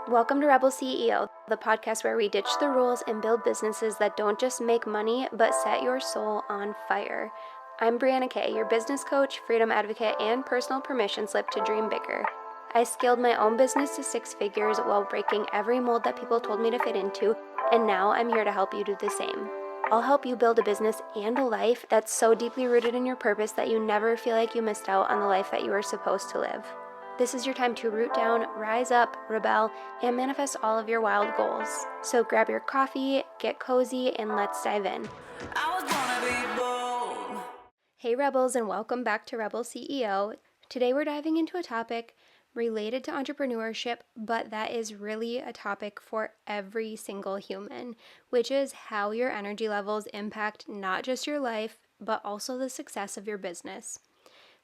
Welcome to Rebel CEO, the podcast where we ditch the rules and build businesses that don't just make money, but set your soul on fire. I'm Brianna Kay, your business coach, freedom advocate, and personal permission slip to dream bigger. I scaled my own business to 6 figures while breaking every mold that people told me to fit into, and now I'm here to help you do the same. I'll help you build a business and a life that's so deeply rooted in your purpose that you never feel like you missed out on the life that you were supposed to live. This is your time to root down, rise up, rebel, and manifest all of your wild goals. So grab your coffee, get cozy, and let's dive in. Hey Rebels, and welcome back to Rebel CEO. Today we're diving into a topic related to entrepreneurship, but that is really a topic for every single human, which is how your energy levels impact not just your life, but also the success of your business.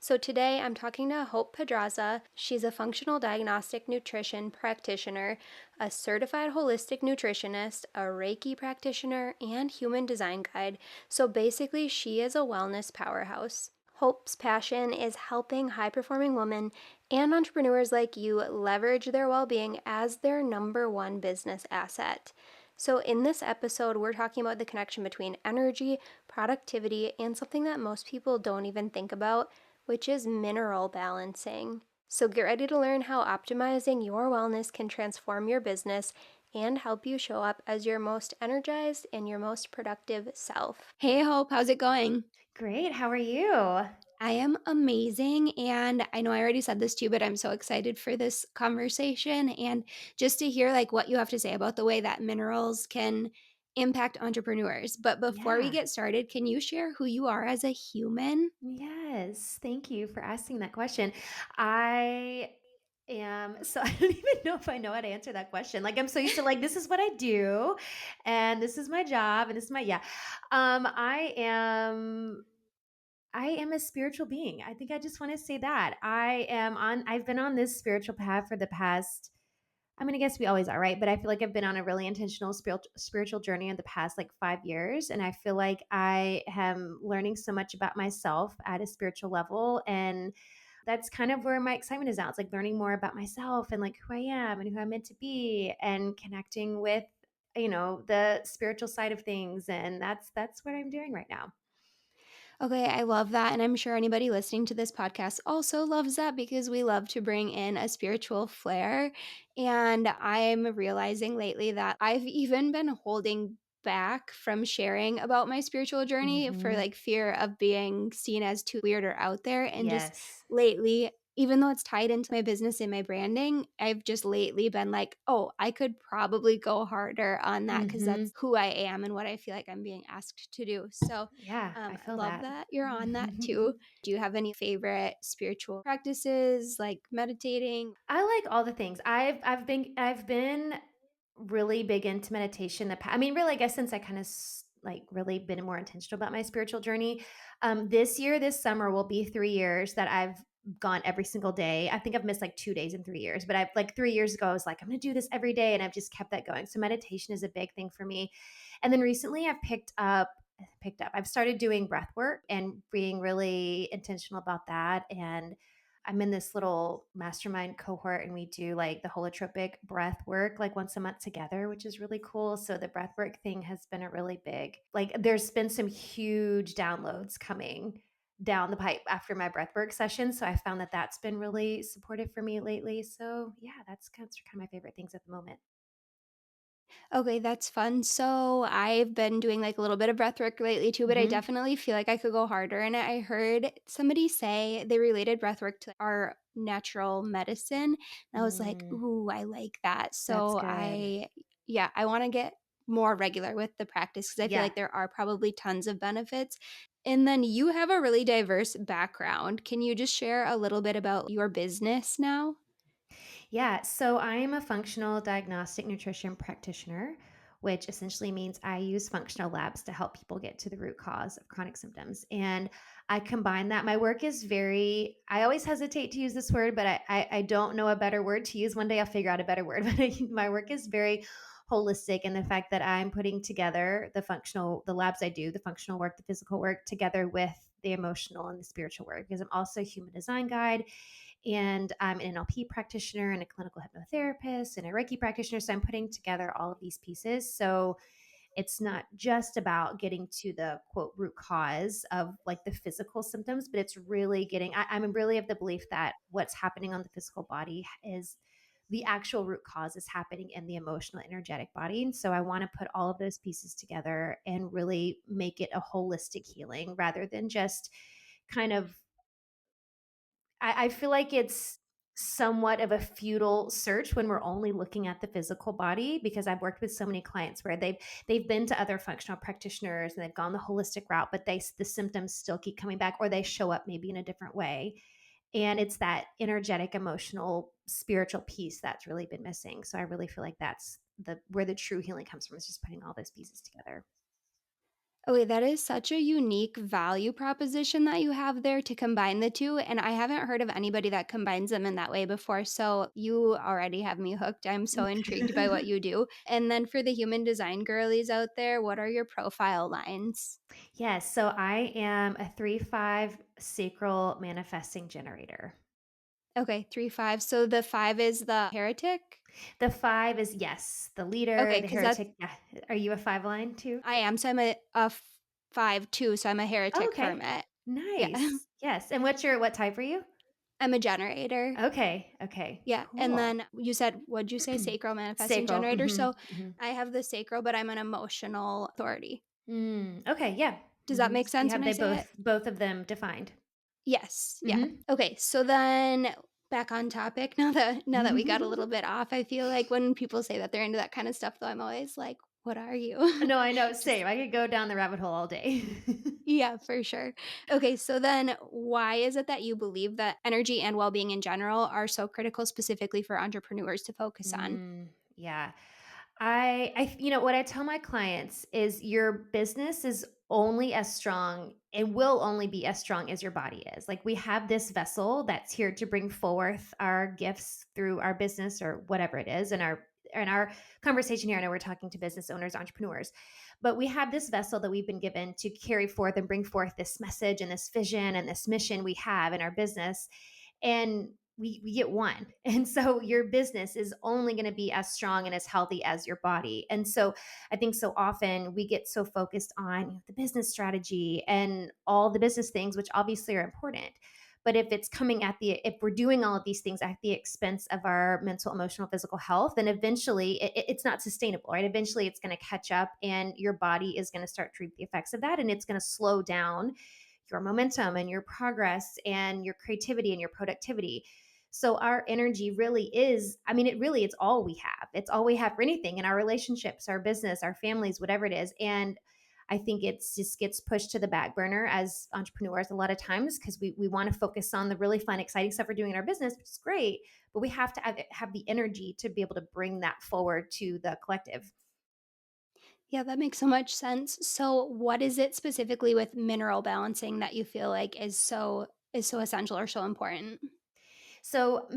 So today I'm talking to Hope Pedraza. She's a functional diagnostic nutrition practitioner, a certified holistic nutritionist, a Reiki practitioner, and human design guide. So basically, she is a wellness powerhouse. Hope's passion is helping high-performing women and entrepreneurs like you leverage their well-being as their number one business asset. So in this episode, we're talking about the connection between energy, productivity, and something that most people don't even think about, which is mineral balancing. So get ready to learn how optimizing your wellness can transform your business and help you show up as your most energized and your most productive self. Hey Hope, how's it going? Great. How are you? I am amazing, and I know I already said this to you, but I'm so excited for this conversation and just to hear like what you have to say about the way that minerals can impact entrepreneurs. But before we Yeah. get started, can you share who you are as a human? Yes. Thank you for asking that question. I so I don't even know if I know how to answer that question. Like I'm so used to like this is what I do and this is my job and this is my yeah. I am a spiritual being. I think I just want to say that. I've been on this spiritual path for the past I mean, I guess we always are, right? But I feel like I've been on a really intentional spiritual journey in the past like 5 years. And I feel like I am learning so much about myself at a spiritual level. And that's kind of where my excitement is now. It's like learning more about myself and like who I am and who I'm meant to be and connecting with, the spiritual side of things. And that's what I'm doing right now. Okay, I love that. And I'm sure anybody listening to this podcast also loves that because we love to bring in a spiritual flair. And I'm realizing lately that I've even been holding back from sharing about my spiritual journey for Hmm. like fear of being seen as too weird or out there. And just Yes. lately, even though it's tied into my business and my branding, I've just lately been like, oh, I could probably go harder on that because Hmm. that's who I am and what I feel like I'm being asked to do. So, Yeah, I I feel love that. that you're on that too. Do you have any favorite spiritual practices like meditating? I like all the things. I've been really big into meditation. I mean, really, I guess since I kind of like really been more intentional about my spiritual journey. This year, this summer will be 3 years that I've gone every single day. I think I've missed like 2 days in 3 years, but I've like 3 years ago, I was like, I'm going to do this every day, and I've just kept that going. So meditation is a big thing for me. And then recently, I've picked up. I've started doing breath work and being really intentional about that. And I'm in this little mastermind cohort and we do like the holotropic breath work like once a month together, which is really cool. So the breath work thing has been a really big, like there's been some huge downloads coming down the pipe after my breath work session. So I found that that's been really supportive for me lately. So yeah, that's kind of my favorite things at the moment. Okay, that's fun. So I've been doing like a little bit of breath work lately too, but I Hmm. definitely feel like I could go harder in it. I heard somebody say they related breath work to our natural medicine. And I was like, Mm, ooh, I like that. that's So good. yeah, I want to get more regular with the practice because I feel Yeah. like there are probably tons of benefits. And then you have a really diverse background. Can you just share a little bit about your business now? Yeah, so I am a functional diagnostic nutrition practitioner, which essentially means I use functional labs to help people get to the root cause of chronic symptoms. And I combine that. My work is I always hesitate to use this word, but I don't know a better word to use. One day I'll figure out a better word. But my work is very holistic in the fact that I'm putting together the labs I do, the functional work, the physical work, together with the emotional and the spiritual work, because I'm also a human design guide And I'm an NLP practitioner and a clinical hypnotherapist and a Reiki practitioner. So I'm putting together all of these pieces. So it's not just about getting to the quote root cause of like the physical symptoms, but it's really getting, I'm really of the belief that what's happening on the physical body is the actual root cause is happening in the emotional, energetic body. And so I want to put all of those pieces together and really make it a holistic healing rather than just kind of I feel like it's somewhat of a futile search when we're only looking at the physical body because I've worked with so many clients where they've been to other functional practitioners and they've gone the holistic route, but the symptoms still keep coming back or they show up maybe in a different way. And it's that energetic, emotional, spiritual piece that's really been missing. So I really feel like that's the where the true healing comes from is just putting all those pieces together. Okay, that is such a unique value proposition that you have there to combine the 2, and I haven't heard of anybody that combines them in that way before, so you already have me hooked. I'm so intrigued by what you do. And then for the human design girlies out there, what are your profile lines? Yes. So I am a 3-5 sacral manifesting generator. Okay, 3, 5. So the 5 is the heretic? The 5 is yes, the leader, Okay, the because that's heretic. Yeah. Are you a 5 line too? I am, so I'm a 5 too, so I'm a Oh, heretic okay. hermit. Yeah. Nice. Yes. And what type are you? I'm a generator. Okay. Okay. Yeah, and Cool. then you said what'd you say? Sacral manifesting Sacral. generator? Mhm. So, Mhm. I have the sacral, but I'm an emotional authority. Okay, yeah. Does that Mhm. make So you sense have when I they say it? both of them defined. Yes, yeah. Mhm. Okay, so then back on topic, now that we got a little bit off, I feel like when people say that they're into that kind of stuff, though, I'm always like, "What are you?" No, I know, Just same. I could go down the rabbit hole all day. yeah, for sure. Okay, so then why is it that you believe that energy and well-being in general are so critical specifically for entrepreneurs to focus on? Yeah. What I tell my clients is your business is only as strong and will only be as strong as your body is. Like we have this vessel that's here to bring forth our gifts through our business or whatever it is. And our conversation here, I know we're talking to business owners, entrepreneurs, but we have this vessel that we've been given to carry forth and bring forth this message and this vision and this mission we have in our business. And we get one. And so your business is only going to be as strong and as healthy as your body. And so I think so often we get so focused on the business strategy and all the business things, which obviously are important. But if we're doing all of these things at the expense of our mental, emotional, physical health, then eventually it's not sustainable, right? Eventually it's going to catch up and your body is going to start to reap the effects of that. And it's going to slow down your momentum and your progress and your creativity and your productivity. So our energy really is, I mean, it's all we have. It's all we have for anything in our relationships, our business, our families, whatever it is. And I think it's just gets pushed to the back burner as entrepreneurs a lot of times because we want to focus on the really fun, exciting stuff we're doing in our business, which is great, but we have to have the energy to be able to bring that forward to the collective. Yeah, that makes so much sense. So, what is it specifically with mineral balancing that you feel like is so essential or so important? So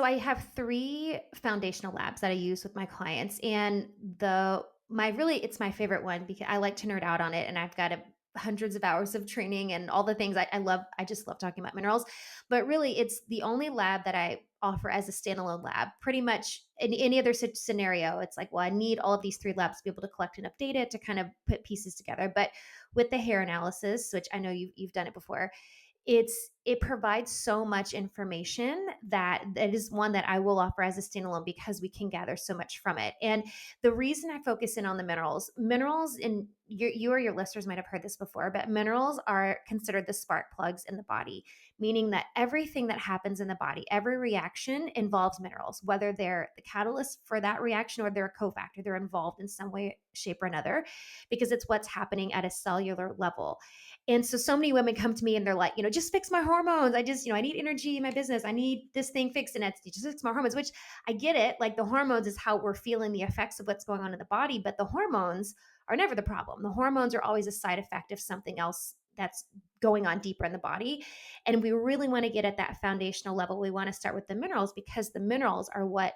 I have 3 foundational labs that I use with my clients, and the my really it's my favorite one because I like to nerd out on it, and I've got hundreds of hours of training and all the things I love. I just love talking about minerals, but really, it's the only lab that I offer as a standalone lab. Pretty much in any other scenario, it's like, well, I need all of these 3 labs to be able to collect enough data to kind of put pieces together. But with the hair analysis, which I know you've done it before, it provides so much information that it is one that I will offer as a standalone because we can gather so much from it. And the reason I focus in on the minerals, and you or your listeners might have heard this before, but minerals are considered the spark plugs in the body, meaning that everything that happens in the body, every reaction involves minerals, whether they're the catalyst for that reaction or they're a cofactor, they're involved in some way, shape, or another, because it's what's happening at a cellular level. And so many women come to me and they're like, just fix my hormones. I need energy in my business. I need this thing fixed. And it's just fix my hormones, which I get it. Like the hormones is how we're feeling the effects of what's going on in the body, but the hormones are never the problem. The hormones are always a side effect of something else that's going on deeper in the body. And we really want to get at that foundational level. We want to start with the minerals because the minerals are what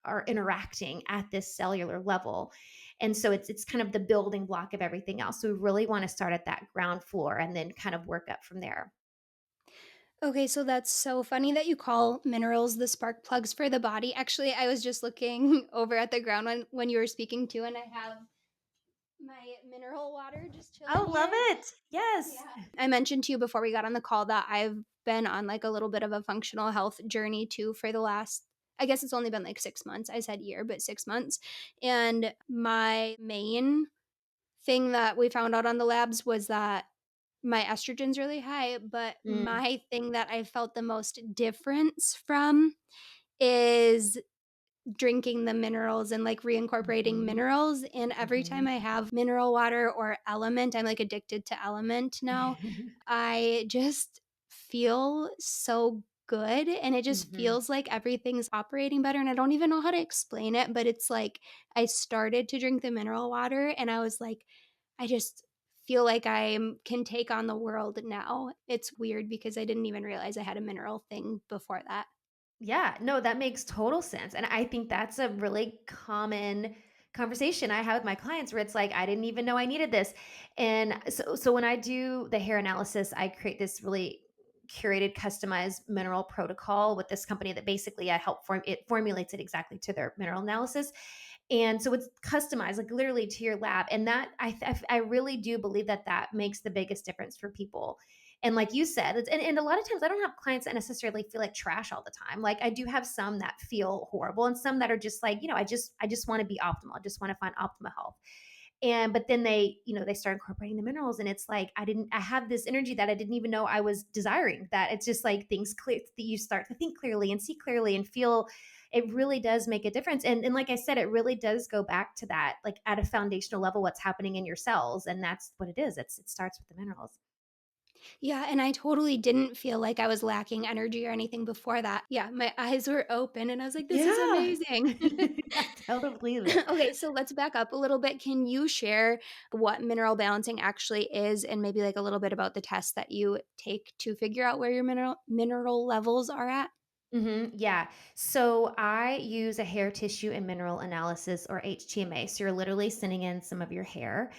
are interacting at this cellular level. And so it's kind of the building block of everything else. So we really want to start at that ground floor and then kind of work up from there. Okay, so that's so funny that you call minerals the spark plugs for the body. Actually, I was just looking over at the ground when you were speaking too, and I have my mineral water just chilling Oh, love here. it. Yes. Yeah. I mentioned to you before we got on the call that I've been on like a little bit of a functional health journey too for the last, I guess it's only been like 6 months. I said year, but 6 months. And my main thing that we found out on the labs was that my estrogen's really high, but Mm, my thing that I felt the most difference from is drinking the minerals and like reincorporating mhm, minerals. And every time mhm. I have mineral water or element, I'm like addicted to element now. I just feel so good and it just Mhm. feels like everything's operating better. And I don't even know how to explain it, but it's like I started to drink the mineral water and I was like, I just feel like I can take on the world now. It's weird because I didn't even realize I had a mineral thing before that. Yeah, no, that makes total sense. And I think that's a really common conversation I have with my clients where it's like, I didn't even know I needed this. And so when I do the hair analysis, I create this really curated, customized mineral protocol with this company that basically I help form it formulates it exactly to their mineral analysis. And so it's customized, like literally to your lab. And that I really do believe that that makes the biggest difference for people. And like you said, and a lot of times I don't have clients that necessarily feel like trash all the time. Like I do have some that feel horrible and some that are just like, I just want to be optimal. I just want to find optimal health. And but then they start incorporating the minerals and it's like I have this energy that I didn't even know I was desiring. That it's just like things clear that you start to think clearly and see clearly and feel it really does make a difference. And like I said, it really does go back to that, like at a foundational level, what's happening in your cells. And that's what it is. It starts with the minerals. Yeah, and I totally didn't feel like I was lacking energy or anything before that. Yeah, my eyes were open and I was like, this is Yeah. amazing. I totally believe it. Okay, so let's back up a little bit. Can you share what mineral balancing actually is and maybe like a little bit about the tests that you take to figure out where your mineral levels are at? Yeah. So I use a hair tissue and mineral analysis or HTMA. So you're literally sending in some of your hair.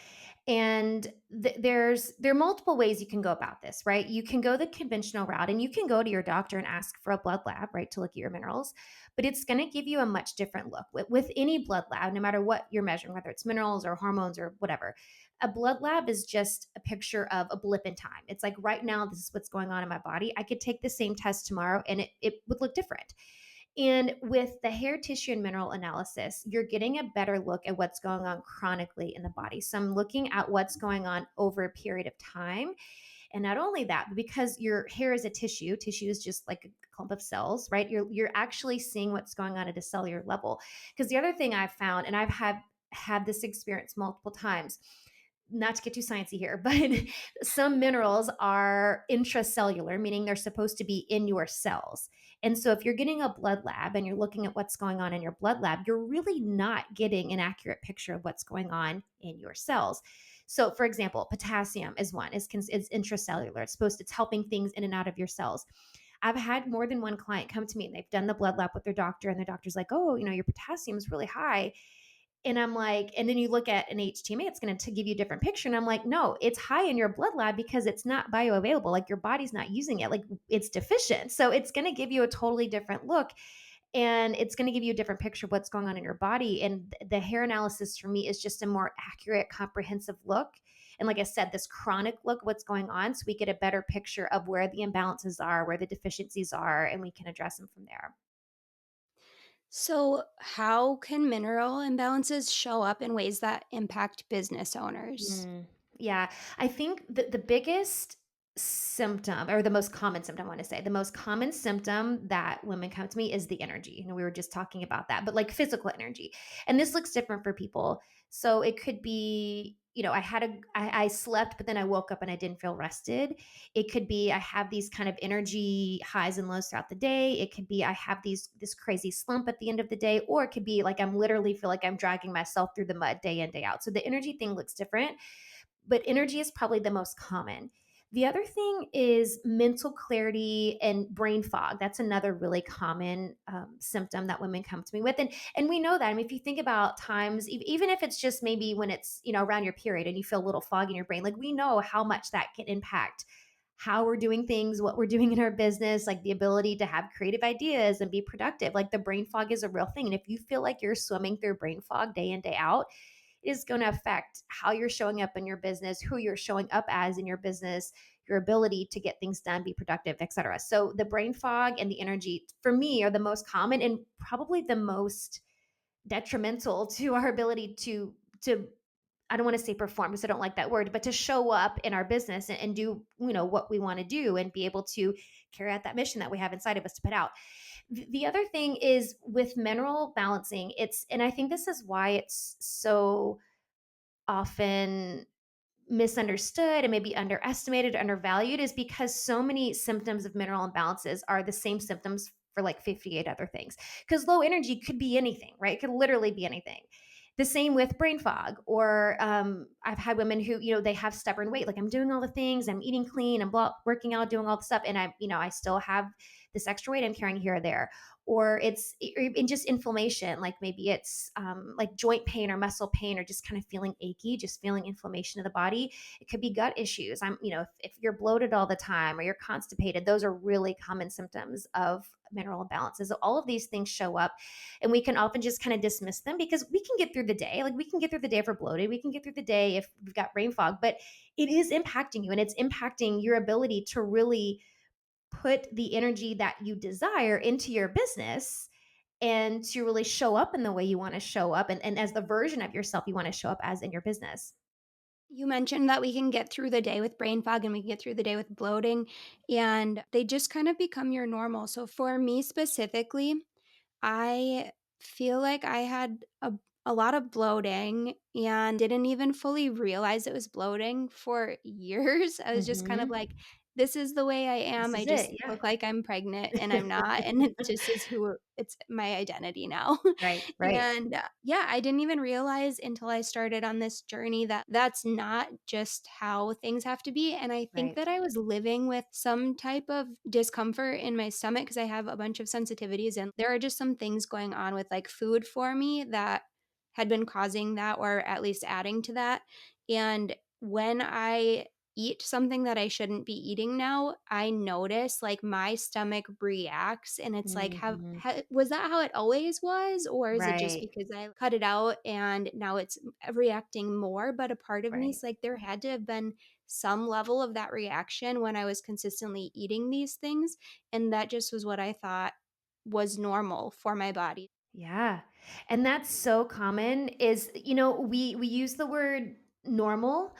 And there are multiple ways you can go about this, right? You can go the conventional route and you can go to your doctor and ask for a blood lab, right, to look at your minerals. But it's going to give you a much different look with any blood lab, no matter what you're measuring, whether it's minerals or hormones or whatever. A blood lab is just a picture of a blip in time. It's like right now, this is what's going on in my body. I could take the same test tomorrow and it would look different. And with the hair tissue and mineral analysis, you're getting a better look at what's going on chronically in the body. So I'm looking at what's going on over a period of time. And not only that, but because your hair is a tissue is just like a clump of cells, right? You're actually seeing what's going on at a cellular level. Because the other thing I've found, and I've had this experience multiple times, not to get too sciencey here, but some minerals are intracellular, meaning they're supposed to be in your cells. And so if you're getting a blood lab and you're looking at what's going on in your blood lab, you're really not getting an accurate picture of what's going on in your cells. So, for example, potassium is one. Is intracellular. It's helping things in and out of your cells. I've had more than one client come to me and they've done the blood lab with their doctor, and their doctor's like, "Oh, your potassium is really high." And I'm like, and then you look at an HTMA, it's going to give you a different picture. And I'm like, no, it's high in your blood lab because it's not bioavailable. Like your body's not using it. Like it's deficient. So it's going to give you a totally different look, and it's going to give you a different picture of what's going on in your body. And the hair analysis for me is just a more accurate, comprehensive look. And like I said, this chronic look, what's going on. So we get a better picture of where the imbalances are, where the deficiencies are, and we can address them from there. So, how can mineral imbalances show up in ways that impact business owners? Mm, yeah, I think the biggest symptom, or the most common symptom, I want to say, the most common symptom that women come to me is the energy. We were just talking about that, but like physical energy. And this looks different for people. So it could be, I slept, but then I woke up and I didn't feel rested. It could be I have these kind of energy highs and lows throughout the day. It could be I have this crazy slump at the end of the day, or it could be like I'm literally feel like I'm dragging myself through the mud day in, day out. So the energy thing looks different, but energy is probably the most common. The other thing is mental clarity and brain fog. That's another really common symptom that women come to me with, and we know that. I mean, if you think about times, even if it's just maybe when it's around your period and you feel a little fog in your brain, like we know how much that can impact how we're doing things, what we're doing in our business, like the ability to have creative ideas and be productive. Like the brain fog is a real thing. And if you feel like you're swimming through brain fog day in, day out, it is going to affect how you're showing up in your business, who you're showing up as in your business, your ability to get things done, be productive, etc. So the brain fog and the energy for me are the most common and probably the most detrimental to our ability to I don't want to say perform because I don't like that word, but to show up in our business and do, what we want to do and be able to carry out that mission that we have inside of us to put out. The other thing is with mineral balancing, and I think this is why it's so often misunderstood and maybe underestimated, undervalued, is because so many symptoms of mineral imbalances are the same symptoms for like 58 other things. Because low energy could be anything, right? It could literally be anything. The same with brain fog, or I've had women who, they have stubborn weight. Like I'm doing all the things, I'm eating clean, I'm working out, doing all the stuff, and I still have this extra weight I'm carrying here or there. Or it's in just inflammation, like maybe it's like joint pain or muscle pain, or just kind of feeling achy, just feeling inflammation of the body. It could be gut issues. If you're bloated all the time or you're constipated, those are really common symptoms of mineral imbalances. So all of these things show up, and we can often just kind of dismiss them because we can get through the day. Like we can get through the day if we're bloated, we can get through the day if we've got brain fog, but it is impacting you, and it's impacting your ability to really put the energy that you desire into your business and to really show up in the way you want to show up, and as the version of yourself you want to show up as in your business. You mentioned that we can get through the day with brain fog and we can get through the day with bloating, and they just kind of become your normal. So, for me specifically, I feel like I had a lot of bloating and didn't even fully realize it was bloating for years. I was just kind of Mhm. like, this is the way I This am. I is it. just Yeah. look like I'm pregnant and I'm not. And it just is who it's my identity now. Right, right, And yeah, I didn't even realize until I started on this journey that that's not just how things have to be. And I think right. that I was living with some type of discomfort in my stomach because I have a bunch of sensitivities. And there are just some things going on with like food for me that had been causing that or at least adding to that. And when I eat something that I shouldn't be eating now, I notice like my stomach reacts and it's like Mhm. was that how it always was, or is it just Right, because I cut it out and now it's reacting more? But a part of me right. is like there had to have been some level of that reaction when I was consistently eating these things, and that just was what I thought was normal for my body. Yeah. And that's so common is, we use the word normal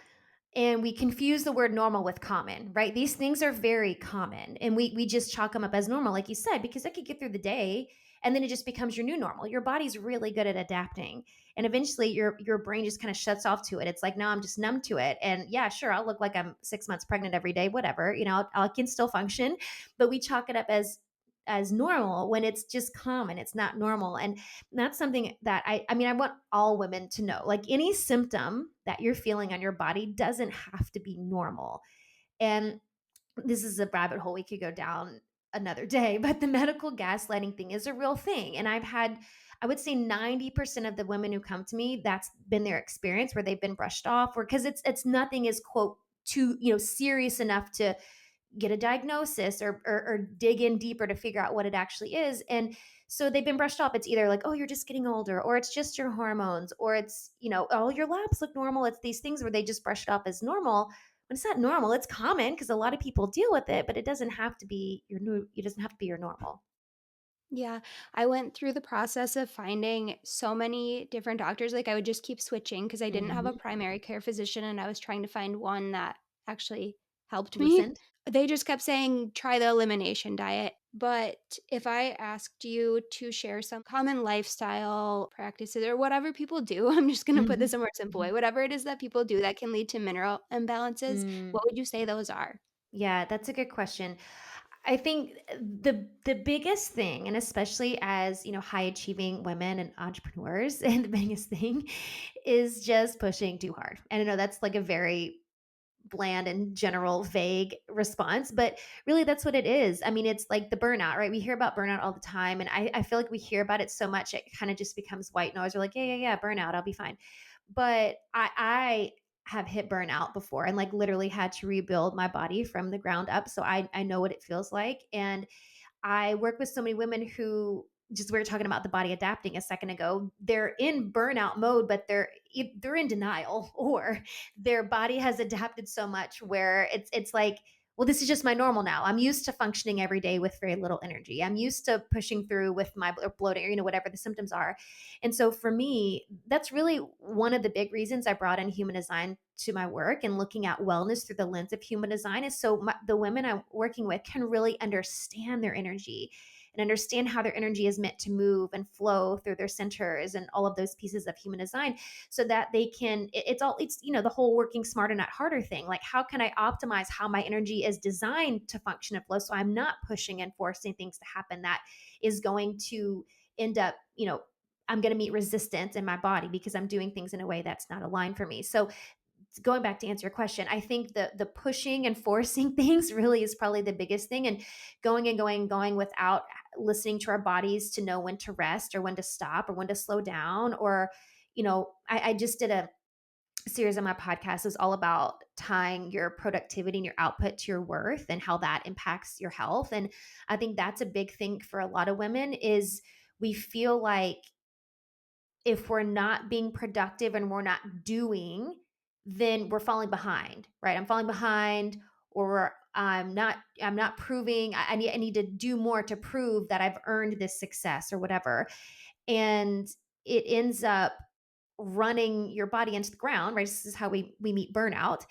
and we confuse the word normal with common, right? These things are very common and we just chalk them up as normal, like you said, because I could get through the day and then it just becomes your new normal. Your body's really good at adapting. And eventually your brain just kind of shuts off to it. It's like, no, I'm just numb to it. And yeah, sure, I'll look like I'm 6 months pregnant every day, whatever, I can still function, but we chalk it up as normal when it's just common. It's not normal. And that's something that I want all women to know. Like any symptom that you're feeling on your body doesn't have to be normal. And this is a rabbit hole we could go down another day, but the medical gaslighting thing is a real thing. And I would say 90% of the women who come to me, that's been their experience where they've been brushed off, or because it's nothing is quote too, serious enough to get a diagnosis or dig in deeper to figure out what it actually is. And so they've been brushed off. It's either like, oh, you're just getting older, or it's just your hormones, or it's, oh, your labs look normal. It's these things where they just brush it off as normal. When it's not normal, it's common because a lot of people deal with it, but it doesn't have to be your new, it doesn't have to be your normal. Yeah, I went through the process of finding so many different doctors. Like I would just keep switching because I didn't have a Hmm. primary care physician and I was trying to find one that actually helped me. Listened. They just kept saying, try the elimination diet. But if I asked you to share some common lifestyle practices or whatever people do, I'm just going to put this Hmm. in more simple way, whatever it is that people do that can lead to mineral imbalances, Hmm. what would you say those are? Yeah, that's a good question. I think the biggest thing, and especially as high achieving women and entrepreneurs, and the biggest thing is just pushing too hard. And I know that's like a very bland and general, vague response, but really that's what it is. I mean, it's like the burnout, right? We hear about burnout all the time, and I feel like we hear about it so much, it kind of just becomes white noise. We're like, yeah, yeah, yeah, burnout, I'll be fine. But have hit burnout before and like literally had to rebuild my body from the ground up. So I know what it feels like. And I work with so many women who just we were talking about the body adapting a second ago. They're in burnout mode, but they're in denial, or their body has adapted so much where it's like, well, this is just my normal now. I'm used to functioning every day with very little energy. I'm used to pushing through with my bloating, or whatever the symptoms are. And so for me, that's really one of the big reasons I brought in human design to my work, and looking at wellness through the lens of human design is so the women I'm working with can really understand their energy and understand how their energy is meant to move and flow through their centers and all of those pieces of human design, so that they can it's the whole working smarter not harder thing. Like, how can I optimize how my energy is designed to function and flow, so I'm not pushing and forcing things to happen that is going to end up, I'm going to meet resistance in my body because I'm doing things in a way that's not aligned for me. So going back to answer your question, I think the pushing and forcing things really is probably the biggest thing, and going without listening to our bodies to know when to rest or when to stop or when to slow down. Or, I just did a series on my podcast is all about tying your productivity and your output to your worth and how that impacts your health. And I think that's a big thing for a lot of women is we feel like if we're not being productive and we're not doing, then we're falling behind, right? I'm falling behind, or I'm not proving. I need to do more to prove that I've earned this success or whatever. And it ends up running your body into the ground, right? This is how we meet burnout.